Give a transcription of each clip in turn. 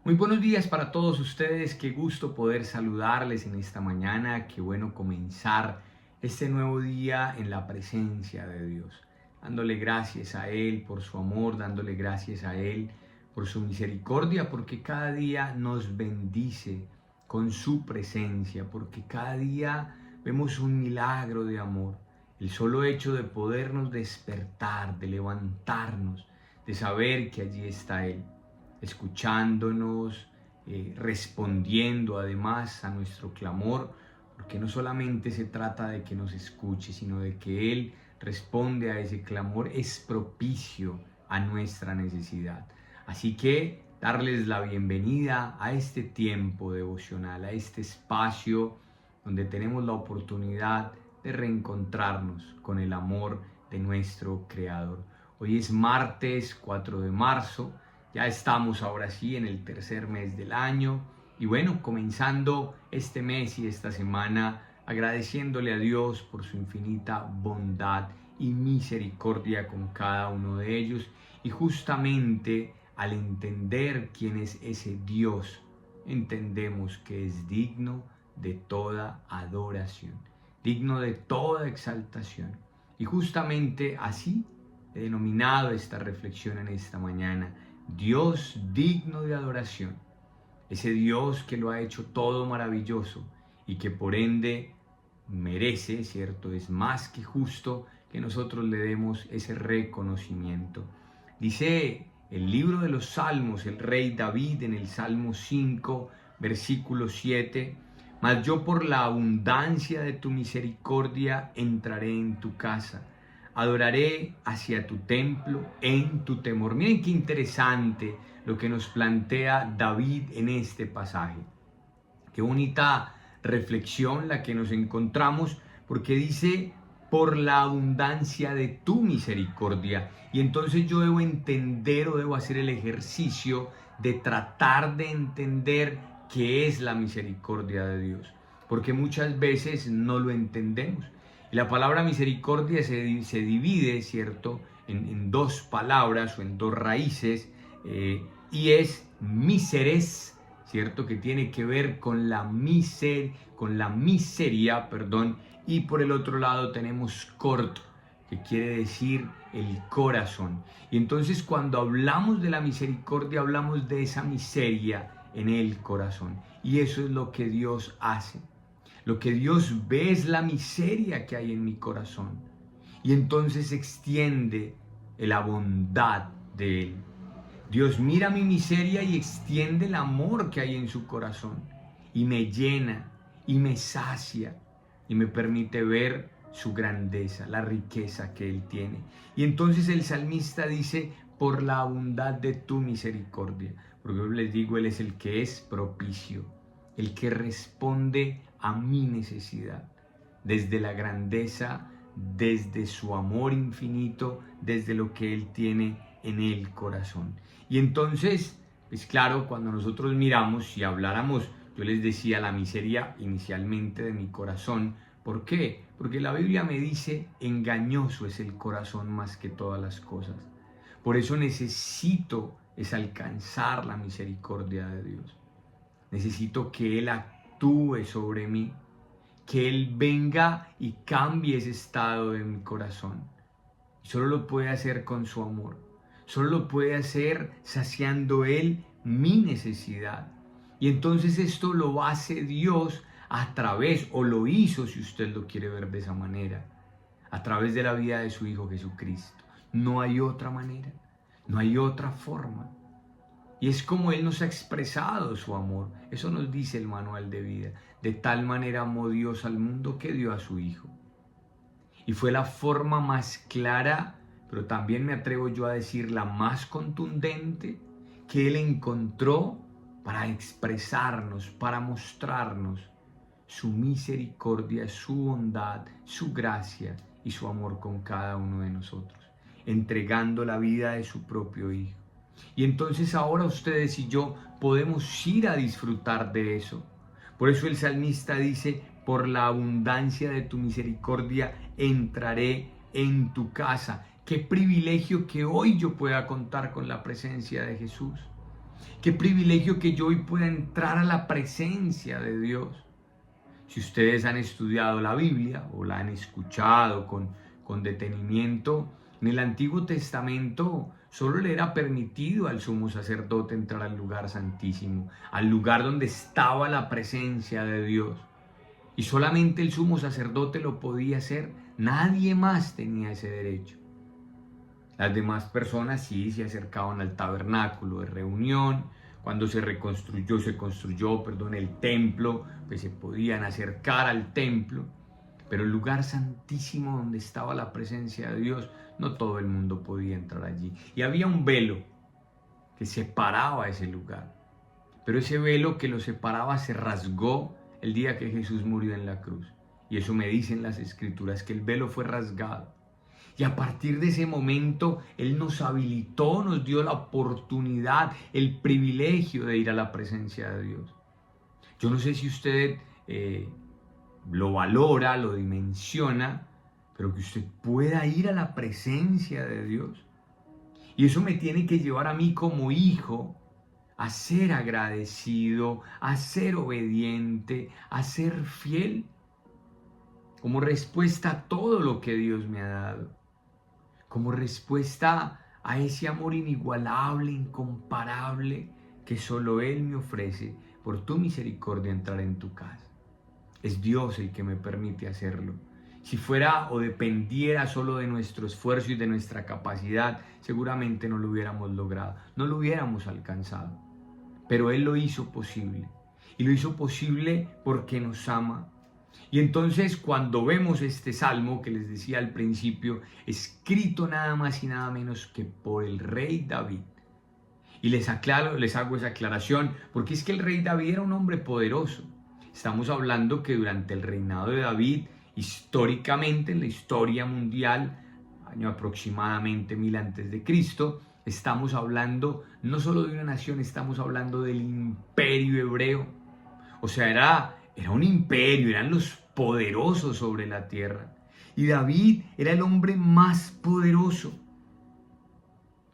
Muy buenos días para todos ustedes, qué gusto poder saludarles en esta mañana, qué bueno comenzar este nuevo día en la presencia de Dios, dándole gracias a Él por su amor, dándole gracias a Él por su misericordia, porque cada día nos bendice con su presencia, porque cada día vemos un milagro de amor, el solo hecho de podernos despertar, de levantarnos, de saber que allí está Él escuchándonos, respondiendo además a nuestro clamor, porque no solamente se trata de que nos escuche, sino de que Él responde a ese clamor, es propicio a nuestra necesidad. Así que darles la bienvenida a este tiempo devocional, a este espacio donde tenemos la oportunidad de reencontrarnos con el amor de nuestro Creador. Hoy es martes 4 de marzo. Ya estamos ahora sí en el tercer mes del año y bueno, comenzando este mes y esta semana agradeciéndole a Dios por su infinita bondad y misericordia con cada uno de ellos, y justamente al entender quién es ese Dios, entendemos que es digno de toda adoración, digno de toda exaltación, y justamente así he denominado esta reflexión en esta mañana: Dios digno de adoración, ese Dios que lo ha hecho todo maravilloso y que por ende merece, ¿cierto? Es más que justo que nosotros le demos ese reconocimiento. Dice el libro de los Salmos, el rey David en el Salmo 5, versículo 7, mas yo por la abundancia de tu misericordia entraré en tu casa. Adoraré hacia tu templo en tu temor. Miren qué interesante lo que nos plantea David en este pasaje. Qué bonita reflexión la que nos encontramos, porque dice por la abundancia de tu misericordia. Y entonces yo debo entender o debo hacer el ejercicio de tratar de entender qué es la misericordia de Dios, porque muchas veces no lo entendemos. Y la palabra misericordia se divide, ¿cierto?, en dos palabras o en dos raíces, y es miseres, ¿cierto?, que tiene que ver con la miseria, y por el otro lado tenemos cort, que quiere decir el corazón. Y entonces cuando hablamos de la misericordia, hablamos de esa miseria en el corazón. Y eso es lo que Dios hace. Lo que Dios ve es la miseria que hay en mi corazón. Y entonces extiende la bondad de Él. Dios mira mi miseria y extiende el amor que hay en su corazón. Y me llena y me sacia y me permite ver su grandeza, la riqueza que Él tiene. Y entonces el salmista dice, por la bondad de tu misericordia. Porque yo les digo, Él es el que es propicio, el que responde a mi necesidad, desde la grandeza, desde su amor infinito, desde lo que Él tiene en el corazón. Y entonces, pues claro, cuando nosotros miramos, si habláramos, yo les decía, la miseria inicialmente de mi corazón. ¿Por qué? Porque la Biblia me dice, engañoso es el corazón más que todas las cosas. Por eso necesito es alcanzar la misericordia de Dios. Necesito que Él actúe sobre mí, que Él venga y cambie ese estado de mi corazón. Y solo lo puede hacer con su amor. Solo lo puede hacer saciando Él mi necesidad. Y entonces esto lo hace Dios a través, o lo hizo, si usted lo quiere ver de esa manera, a través de la vida de su Hijo Jesucristo. No hay otra manera, no hay otra forma. Y es como Él nos ha expresado su amor. Eso nos dice el manual de vida. De tal manera amó Dios al mundo que dio a su Hijo. Y fue la forma más clara, pero también me atrevo yo a decir la más contundente, que Él encontró para expresarnos, para mostrarnos su misericordia, su bondad, su gracia y su amor con cada uno de nosotros, entregando la vida de su propio Hijo. Y entonces ahora ustedes y yo podemos ir a disfrutar de eso. Por eso el salmista dice, por la abundancia de tu misericordia entraré en tu casa. Qué privilegio que hoy yo pueda contar con la presencia de Jesús. Qué privilegio que yo hoy pueda entrar a la presencia de Dios. Si ustedes han estudiado la Biblia o la han escuchado con detenimiento, en el Antiguo Testamento solo le era permitido al sumo sacerdote entrar al lugar santísimo, al lugar donde estaba la presencia de Dios. Y solamente el sumo sacerdote lo podía hacer, nadie más tenía ese derecho. Las demás personas sí se acercaban al tabernáculo de reunión. Cuando se construyó el templo, pues se podían acercar al templo. Pero el lugar santísimo donde estaba la presencia de Dios, no todo el mundo podía entrar allí. Y había un velo que separaba ese lugar. Pero ese velo que lo separaba se rasgó el día que Jesús murió en la cruz. Y eso me dicen las Escrituras, que el velo fue rasgado. Y a partir de ese momento, Él nos habilitó, nos dio la oportunidad, el privilegio de ir a la presencia de Dios. Yo no sé si usted lo valora, lo dimensiona, pero que usted pueda ir a la presencia de Dios. Y eso me tiene que llevar a mí como hijo a ser agradecido, a ser obediente, a ser fiel, como respuesta a todo lo que Dios me ha dado. Como respuesta a ese amor inigualable, incomparable, que solo Él me ofrece por tu misericordia entrar en tu casa. Es Dios el que me permite hacerlo. Si fuera o dependiera solo de nuestro esfuerzo y de nuestra capacidad, seguramente no lo hubiéramos logrado, no lo hubiéramos alcanzado. Pero Él lo hizo posible. Y lo hizo posible porque nos ama. Y entonces cuando vemos este salmo que les decía al principio, escrito nada más y nada menos que por el rey David, y les hago esa aclaración, porque es que el rey David era un hombre poderoso. Estamos hablando que durante el reinado de David, históricamente en la historia mundial, año aproximadamente 1000 antes de Cristo, estamos hablando no solo de una nación, estamos hablando del imperio hebreo. O sea, era un imperio, eran los poderosos sobre la tierra. Y David era el hombre más poderoso.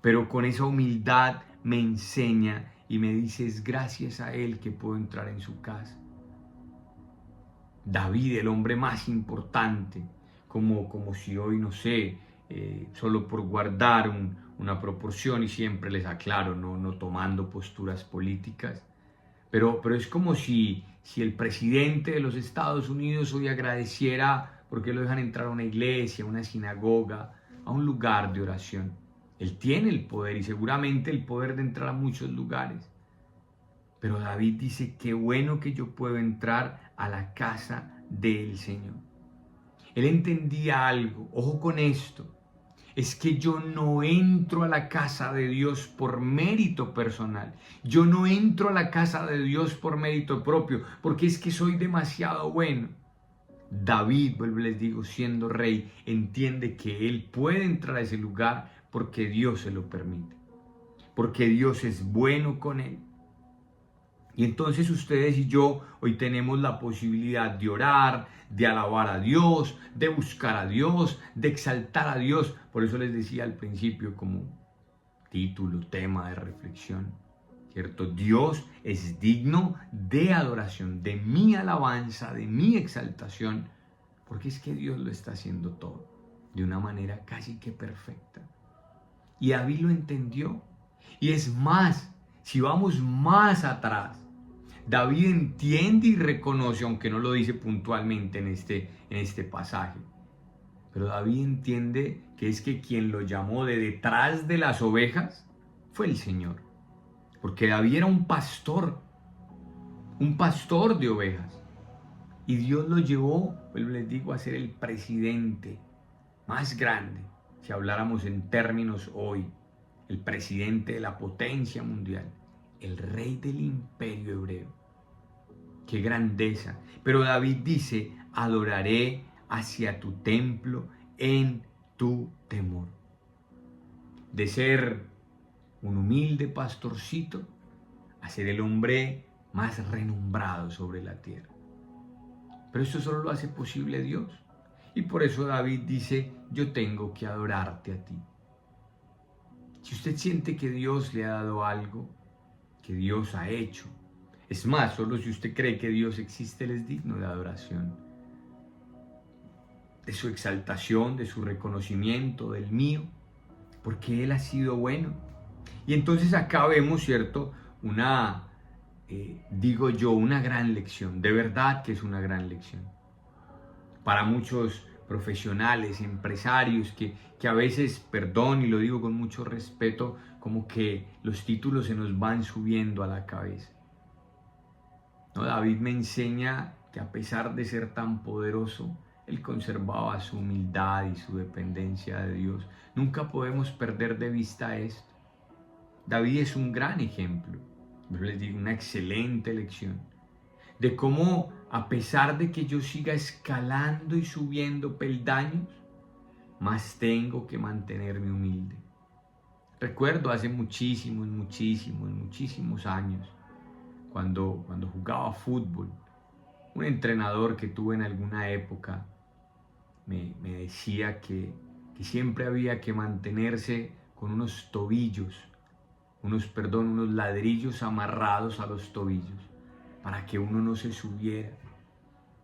Pero con esa humildad me enseña y me dice, es gracias a él que puedo entrar en su casa. David, el hombre más importante, como si hoy, no sé, solo por guardar una proporción, y siempre les aclaro, no tomando posturas políticas, pero es como si el presidente de los Estados Unidos hoy agradeciera porque lo dejan entrar a una iglesia, a una sinagoga, a un lugar de oración. Él tiene el poder y seguramente el poder de entrar a muchos lugares. Pero David dice, qué bueno que yo puedo entrar a la casa del Señor. Él entendía algo, ojo con esto, es que yo no entro a la casa de Dios por mérito personal. Yo no entro a la casa de Dios por mérito propio, porque es que soy demasiado bueno. David, vuelvo les digo, siendo rey, entiende que él puede entrar a ese lugar porque Dios se lo permite, porque Dios es bueno con él. Y entonces ustedes y yo hoy tenemos la posibilidad de orar, de alabar a Dios, de buscar a Dios, de exaltar a Dios. Por eso les decía al principio como título, tema de reflexión, ¿cierto? Dios es digno de adoración, de mi alabanza, de mi exaltación, porque es que Dios lo está haciendo todo de una manera casi que perfecta. Y David lo entendió. Y es más, si vamos más atrás, David entiende y reconoce, aunque no lo dice puntualmente en este pasaje, pero David entiende que es que quien lo llamó de detrás de las ovejas fue el Señor. Porque David era un pastor de ovejas. Y Dios lo llevó, pues les digo, a ser el presidente más grande, si habláramos en términos hoy, el presidente de la potencia mundial, el rey del imperio hebreo. ¡Qué grandeza! Pero David dice, adoraré hacia tu templo en tu temor. De ser un humilde pastorcito a ser el hombre más renombrado sobre la tierra. Pero esto solo lo hace posible Dios. Y por eso David dice, yo tengo que adorarte a ti. Si usted siente que Dios le ha dado algo, que Dios ha hecho. Es más, solo si usted cree que Dios existe, Él es digno de adoración, de su exaltación, de su reconocimiento, del mío, porque Él ha sido bueno. Y entonces acá vemos, ¿cierto? Una gran lección, de verdad que es una gran lección. Para muchos profesionales, empresarios, que a veces, perdón y lo digo con mucho respeto, como que los títulos se nos van subiendo a la cabeza. ¿No? David me enseña que a pesar de ser tan poderoso, él conservaba su humildad y su dependencia de Dios. Nunca podemos perder de vista esto. David es un gran ejemplo, yo les digo, una excelente lección de cómo, a pesar de que yo siga escalando y subiendo peldaños, más tengo que mantenerme humilde. Recuerdo hace muchísimos años, cuando jugaba fútbol, un entrenador que tuve en alguna época me decía que siempre había que mantenerse con unos tobillos, unos ladrillos amarrados a los tobillos, para que uno no se subiera,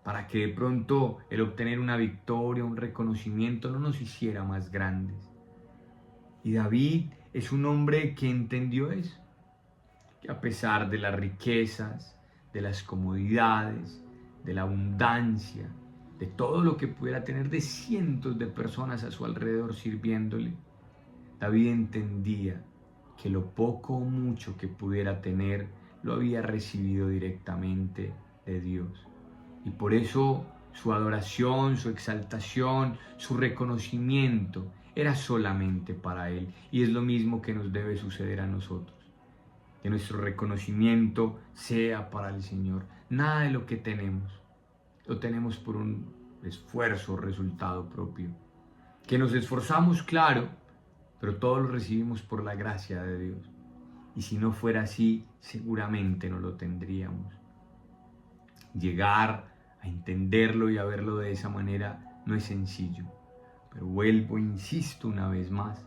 para que de pronto el obtener una victoria, un reconocimiento no nos hiciera más grandes. Y David es un hombre que entendió eso, que a pesar de las riquezas, de las comodidades, de la abundancia, de todo lo que pudiera tener, de cientos de personas a su alrededor sirviéndole, David entendía que lo poco o mucho que pudiera tener lo había recibido directamente de Dios. Y por eso su adoración, su exaltación, su reconocimiento era solamente para Él. Y es lo mismo que nos debe suceder a nosotros. Que nuestro reconocimiento sea para el Señor. Nada de lo que tenemos lo tenemos por un esfuerzo, resultado propio. Que nos esforzamos, claro, pero todo lo recibimos por la gracia de Dios. Y si no fuera así, seguramente no lo tendríamos. Llegar a entenderlo y a verlo de esa manera no es sencillo. Pero vuelvo, insisto una vez más,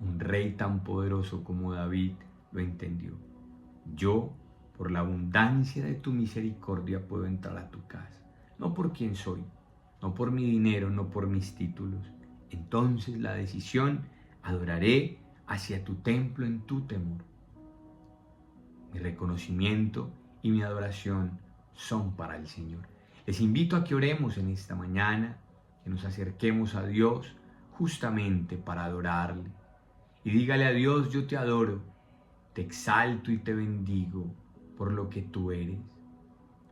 un rey tan poderoso como David lo entendió. Yo, por la abundancia de tu misericordia, puedo entrar a tu casa. No por quién soy, no por mi dinero, no por mis títulos. Entonces la decisión: adoraré hacia tu templo en tu temor. Mi reconocimiento y mi adoración son para el Señor. Les invito a que oremos en esta mañana, que nos acerquemos a Dios justamente para adorarle. Y dígale a Dios: yo te adoro, te exalto y te bendigo por lo que tú eres.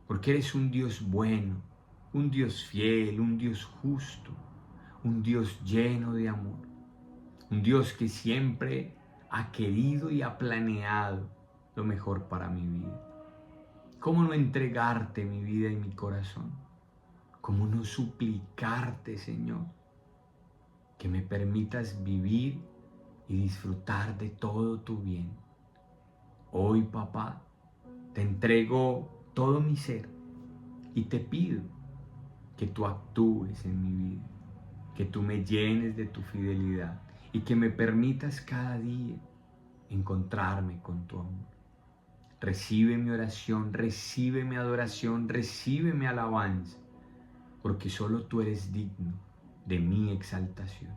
Porque eres un Dios bueno, un Dios fiel, un Dios justo, un Dios lleno de amor. Un Dios que siempre ha querido y ha planeado lo mejor para mi vida. ¿Cómo no entregarte mi vida y mi corazón? ¿Cómo no suplicarte, Señor, que me permitas vivir y disfrutar de todo tu bien? Hoy, papá, te entrego todo mi ser y te pido que tú actúes en mi vida, que tú me llenes de tu fidelidad y que me permitas cada día encontrarme con tu amor. Recibe mi oración, recibe mi adoración, recibe mi alabanza, porque solo tú eres digno de mi exaltación.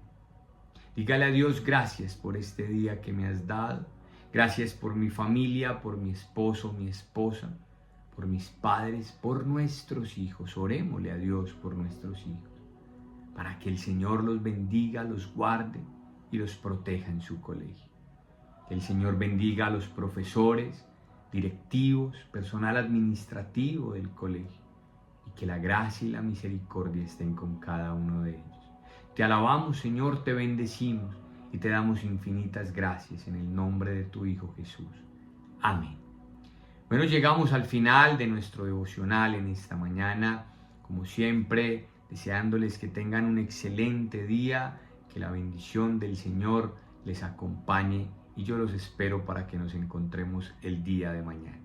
Dígale a Dios: gracias por este día que me has dado, gracias por mi familia, por mi esposo, mi esposa, por mis padres, por nuestros hijos. Orémosle a Dios por nuestros hijos, para que el Señor los bendiga, los guarde y los proteja en su colegio. Que el Señor bendiga a los profesores, directivos, personal administrativo del colegio, y que la gracia y la misericordia estén con cada uno de ellos. Te alabamos, Señor, te bendecimos y te damos infinitas gracias en el nombre de tu Hijo Jesús. Amén. Bueno, llegamos al final de nuestro devocional en esta mañana. Como siempre, deseándoles que tengan un excelente día, que la bendición del Señor les acompañe, y yo los espero para que nos encontremos el día de mañana.